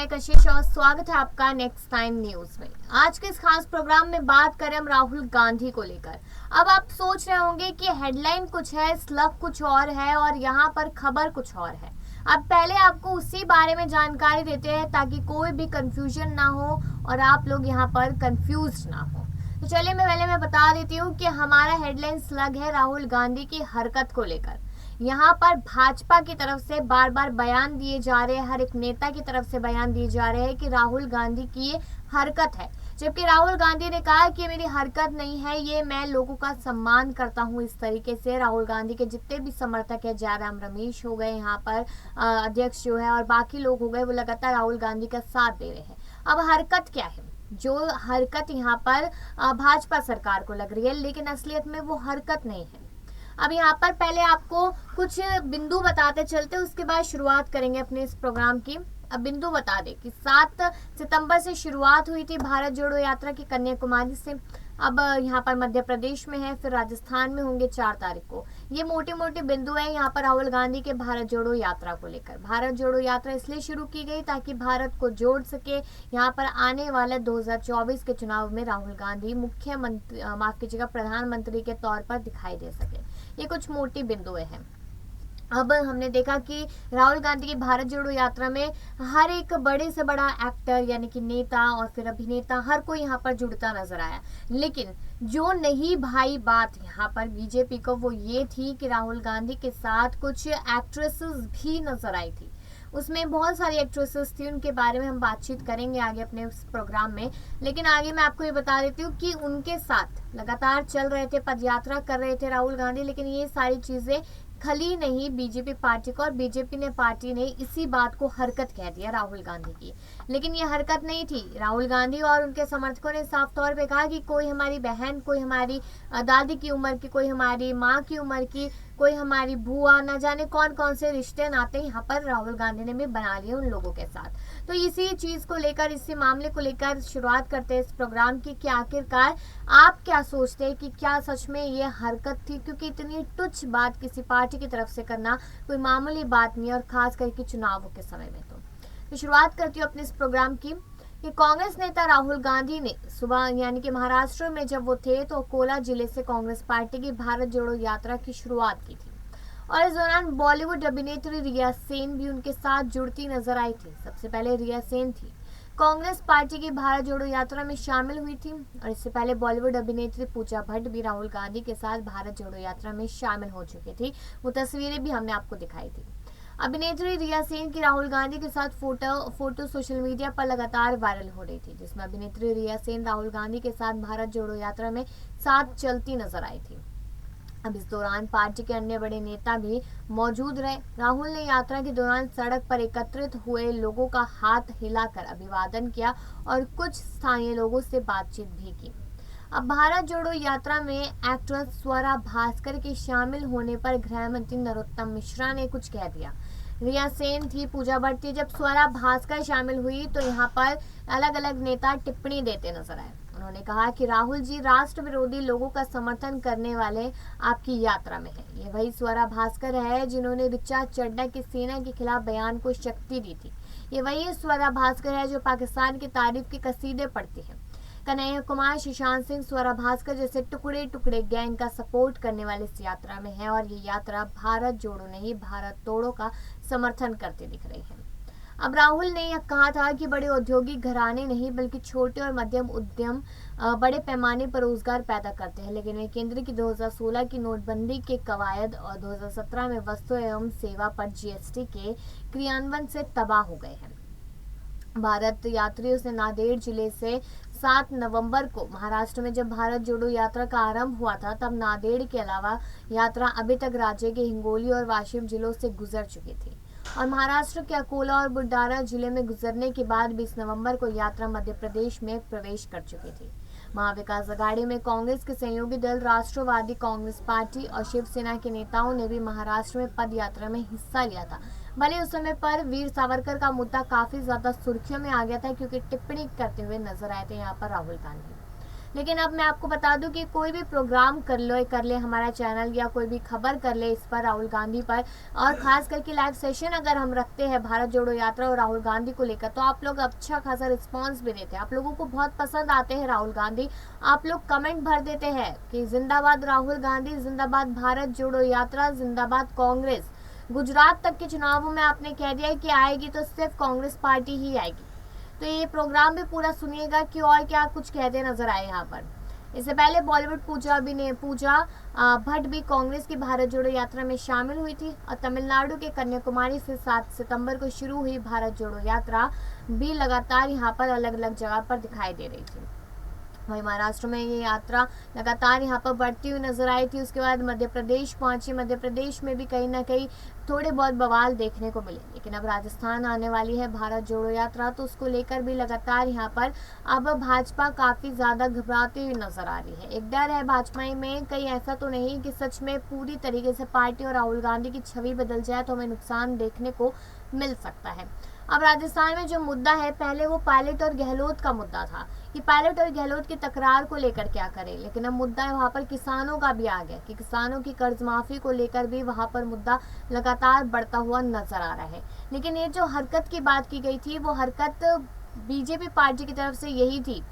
मैं कशिश और स्वागत है आपका नेक्स्ट टाइम न्यूज में। आज के इस खास प्रोग्राम में बात करें हम राहुल गांधी को लेकर। अब आप सोच रहे होंगे कि हेडलाइन कुछ है, स्लग कुछ और है और यहाँ पर खबर कुछ और है। अब पहले आपको उसी बारे में जानकारी देते हैं ताकि कोई भी कंफ्यूजन ना हो और आप लोग यहाँ पर कंफ्यूज ना हो। तो चलिए मैं बता देती हूँ कि हमारा हेडलाइन स्लग है राहुल गांधी की हरकत को लेकर। यहाँ पर भाजपा की तरफ से बार बार बयान दिए जा रहे हैं, हर एक नेता की तरफ से बयान दिए जा रहे हैं कि राहुल गांधी की ये हरकत है, जबकि राहुल गांधी ने कहा कि मेरी हरकत नहीं है, ये मैं लोगों का सम्मान करता हूँ। इस तरीके से राहुल गांधी के जितने भी समर्थक है, जयराम रमेश हो गए यहाँ पर अध्यक्ष जो है और बाकी लोग हो गए, वो लगातार राहुल गांधी का साथ दे रहे हैं। अब हरकत क्या है? जो हरकत यहाँ पर भाजपा सरकार को लग रही है, लेकिन असलियत में वो हरकत नहीं है। अब यहाँ पर पहले आपको कुछ बिंदु बताते चलते, उसके बाद शुरुआत करेंगे अपने इस प्रोग्राम की। अब बिंदु बता दें कि 7 सितंबर से शुरुआत हुई थी भारत जोड़ो यात्रा की कन्याकुमारी से। अब यहाँ पर मध्य प्रदेश में है, फिर राजस्थान में होंगे 4 तारीख को। ये मोटे मोटे बिंदु है यहाँ पर राहुल गांधी के भारत जोड़ो यात्रा को लेकर। भारत जोड़ो यात्रा इसलिए शुरू की गई ताकि भारत को जोड़ सके। यहाँ पर आने वाले 2024 के चुनाव में राहुल गांधी मुख्यमंत्री माफ कीजिएगा प्रधानमंत्री के तौर पर दिखाई दे सके। ये कुछ मोटी बिंदुएं हैं। अब हमने देखा कि राहुल गांधी की भारत जोड़ो यात्रा में हर एक बड़े से बड़ा एक्टर यानी कि नेता और फिर अभिनेता हर कोई यहाँ पर जुड़ता नजर आया, लेकिन जो नहीं भाई बात यहाँ पर बीजेपी को वो ये थी कि राहुल गांधी के साथ कुछ एक्ट्रेसेस भी नजर आई थी। उसमें बहुत सारी एक्ट्रेसेस थी, उनके बारे में हम बातचीत करेंगे आगे अपने इस प्रोग्राम में। लेकिन आगे मैं आपको ये बता देती हूँ कि उनके साथ लगातार चल रहे थे, पदयात्रा कर रहे थे राहुल गांधी, लेकिन ये सारी चीजें खली नहीं बीजेपी पार्टी को, और बीजेपी पार्टी ने इसी बात को हरकत कह दिया राहुल गांधी की। लेकिन ये हरकत नहीं थी। राहुल गांधी और उनके समर्थकों ने साफ तौर पे कहा कि कोई हमारी बहन, कोई हमारी दादी की उम्र की, कोई हमारी माँ की उम्र की, कोई हमारी बुआ, न जाने कौन कौन से रिश्ते नाते यहाँ पर राहुल गांधी ने भी बना लिए उन लोगों के साथ। तो इसी चीज को लेकर, इसी मामले को लेकर शुरुआत करते हैं इस प्रोग्राम की कि आखिरकार आप क्या सोचते हैं कि क्या सच में ये हरकत थी? क्योंकि इतनी तुच्छ बात किसी पार्टी की तरफ से करना कोई मामूली बात नहीं, और खास करके चुनावों के समय में। तो शुरुआत करती हूँ अपने इस प्रोग्राम की कि कांग्रेस नेता राहुल गांधी ने सुबह यानी कि महाराष्ट्र में जब वो थे तो अकोला जिले से कांग्रेस पार्टी की भारत जोड़ो यात्रा की शुरुआत की थी, और इस दौरान बॉलीवुड अभिनेत्री रिया सेन भी उनके साथ जुड़ती नजर आई थी। सबसे पहले रिया सेन थी कांग्रेस पार्टी की भारत जोड़ो यात्रा में शामिल हुई थी, और इससे पहले बॉलीवुड अभिनेत्री पूजा भट्ट भी राहुल गांधी के साथ भारत जोड़ो यात्रा में शामिल हो चुकी थी। वो तस्वीरें भी हमने आपको दिखाई थी। अभिनेत्री रिया सेन की राहुल गांधी के साथ फोटो सोशल मीडिया पर लगातार वायरल हो रही थी, जिसमें अभिनेत्री रिया सेन राहुल गांधी के साथ भारत जोड़ो यात्रा में साथ चलती नजर आई थी। अब इस दौरान पार्टी के अन्य बड़े नेता भी मौजूद रहे। राहुल ने यात्रा के दौरान सड़क पर एकत्रित हुए लोगों का हाथ हिलाकर अभिवादन किया और कुछ स्थानीय लोगों से बातचीत भी की। अब भारत जोड़ो यात्रा में एक्ट्रेस स्वरा भास्कर के शामिल होने पर गृह मंत्री नरोत्तम मिश्रा ने कुछ कह दिया। रिया सेन थी, पूजा भट्ट थी, जब स्वरा भास्कर शामिल हुई तो यहाँ पर अलग अलग नेता टिप्पणी देते नजर आए। उन्होंने कहा कि राहुल जी राष्ट्र विरोधी लोगों का समर्थन करने वाले आपकी यात्रा में है। ये वही स्वरा भास्कर है जिन्होंने ऋचा चड्ढा की सेना के खिलाफ बयान को शक्ति दी थी। ये वही स्वरा भास्कर है जो पाकिस्तान की तारीफ के कसीदे पढ़ती है। कन्हैया कुमार, सुशांत सिंह, स्वरा भास्कर जैसे टुकड़े टुकड़े गैंग का सपोर्ट करने वाले इस यात्रा में है, और ये यात्रा भारत जोड़ो नहीं भारत तोड़ो का समर्थन करते दिख रही है। अब राहुल ने यह कहा था कि बड़े औद्योगिक घराने नहीं बल्कि छोटे और मध्यम उद्यम बड़े पैमाने पर रोजगार पैदा करते हैं, लेकिन वे केंद्र की 2016 की नोटबंदी के कवायद और 2017 में वस्तु एवं सेवा पर जीएसटी के क्रियान्वयन से तबाह हो गए हैं। भारत यात्रियों से नांदेड़ जिले से 7 नवंबर को महाराष्ट्र में जब भारत जोड़ो यात्रा का आरंभ हुआ था, तब नांदेड़ के अलावा यात्रा अभी तक राज्य के हिंगोली और वाशिम जिलों से गुजर चुकी थी, और महाराष्ट्र के अकोला और बुलढाना जिले में गुजरने के बाद 20 नवंबर को यात्रा मध्य प्रदेश में प्रवेश कर चुकी थी। महाविकास अघाड़ी में कांग्रेस के सहयोगी दल राष्ट्रवादी कांग्रेस पार्टी और शिवसेना के नेताओं ने भी महाराष्ट्र में पद यात्रा में हिस्सा लिया था। भले उस समय पर वीर सावरकर का मुद्दा काफी ज्यादा सुर्खियों में आ गया था, क्योंकि टिप्पणी करते हुए नजर आए थे यहाँ पर राहुल गांधी। लेकिन अब मैं आपको बता दूं कि कोई भी प्रोग्राम कर ले हमारा चैनल या कोई भी खबर कर ले इस पर राहुल गांधी पर, और खास करके लाइव सेशन अगर हम रखते हैं भारत जोड़ो यात्रा और राहुल गांधी को लेकर, तो आप लोग अच्छा खासा रिस्पॉन्स भी देते हैं। आप लोगों को बहुत पसंद आते हैं राहुल गांधी। आप लोग कमेंट भर देते हैं कि जिंदाबाद राहुल गांधी, जिंदाबाद भारत जोड़ो यात्रा, जिंदाबाद कांग्रेस। गुजरात तक के चुनावों में आपने कह दिया कि आएगी तो सिर्फ कांग्रेस पार्टी ही आएगी। तो ये प्रोग्राम भी पूरा सुनिएगा कि और क्या कुछ कहते नजर आए यहाँ पर। इससे पहले बॉलीवुड पूजा भट्ट भी कांग्रेस की भारत जोड़ो यात्रा में शामिल हुई थी, और तमिलनाडु के कन्याकुमारी से 7 सितंबर को शुरू हुई भारत जोड़ो यात्रा भी लगातार यहाँ पर अलग अलग जगह पर दिखाई दे रही थी। वहीं महाराष्ट्र में ये यात्रा लगातार यहाँ पर बढ़ती हुई नजर आई थी। उसके बाद मध्य प्रदेश पहुंची। मध्य प्रदेश में भी कहीं ना कहीं थोड़े बहुत बवाल देखने को मिले, लेकिन अब राजस्थान आने वाली है भारत जोड़ो यात्रा, तो उसको लेकर भी लगातार यहाँ पर अब भाजपा काफ़ी ज़्यादा घबराती हुई नजर आ रही है। एक डर है भाजपा में, कहीं ऐसा तो नहीं कि सच में पूरी तरीके से पार्टी और राहुल गांधी की छवि बदल जाए तो हमें नुकसान देखने को मिल सकता है। अब राजस्थान में जो मुद्दा है, पहले वो पायलट और गहलोत का मुद्दा था कि पायलट और गहलोत की तकरार को लेकर क्या करें, लेकिन अब मुद्दा वहाँ पर किसानों का भी आ गया कि किसानों की कर्ज माफी को लेकर भी वहाँ पर मुद्दा लगातार बढ़ता हुआ नजर आ रहा है। लेकिन ये जो हरकत की बात की गई थी, वो हरकत बीजेपी पार्टी की तरफ से यही थी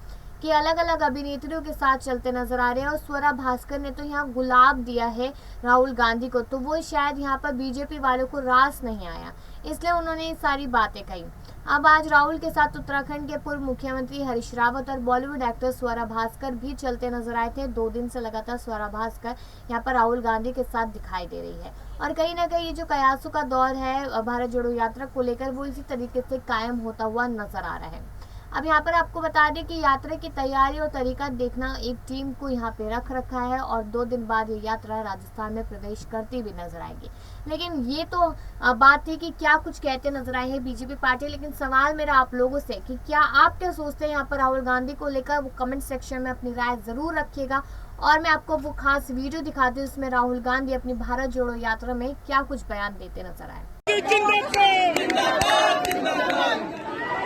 कि अलग अलग अभिनेत्रियों के साथ चलते नजर आ रहे हैं, और स्वरा भास्कर ने तो यहाँ गुलाब दिया है राहुल गांधी को, तो वो शायद यहाँ पर बीजेपी वालों को रास नहीं आया, इसलिए उन्होंने ये सारी बातें कही। अब आज राहुल के साथ उत्तराखंड के पूर्व मुख्यमंत्री हरीश रावत और बॉलीवुड एक्टर स्वरा भास्कर भी चलते नजर आए थे। 2 दिन से लगातार स्वरा भास्कर यहाँ पर राहुल गांधी के साथ दिखाई दे रही है, और कहीं ना कहीं ये जो कयासों का दौर है भारत जोड़ो यात्रा को लेकर, वो इसी तरीके से कायम होता हुआ नजर आ रहा है। अब यहाँ पर आपको बता दें कि यात्रा की तैयारी और तरीका देखना एक टीम को यहाँ पे रख रखा है, और 2 दिन बाद ये यात्रा राजस्थान में प्रवेश करती भी नजर आएगी। लेकिन ये तो बात थी कि क्या कुछ कहते नजर आए हैं बीजेपी पार्टी, लेकिन सवाल मेरा आप लोगों से कि क्या आप क्या सोचते हैं यहाँ पर राहुल गांधी को लेकर, वो कमेंट सेक्शन में अपनी राय जरूर रखिएगा। और मैं आपको वो खास वीडियो दिखाती हूँ, उसमें राहुल गांधी अपनी भारत जोड़ो यात्रा में क्या कुछ बयान देते नजर आए।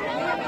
राहुल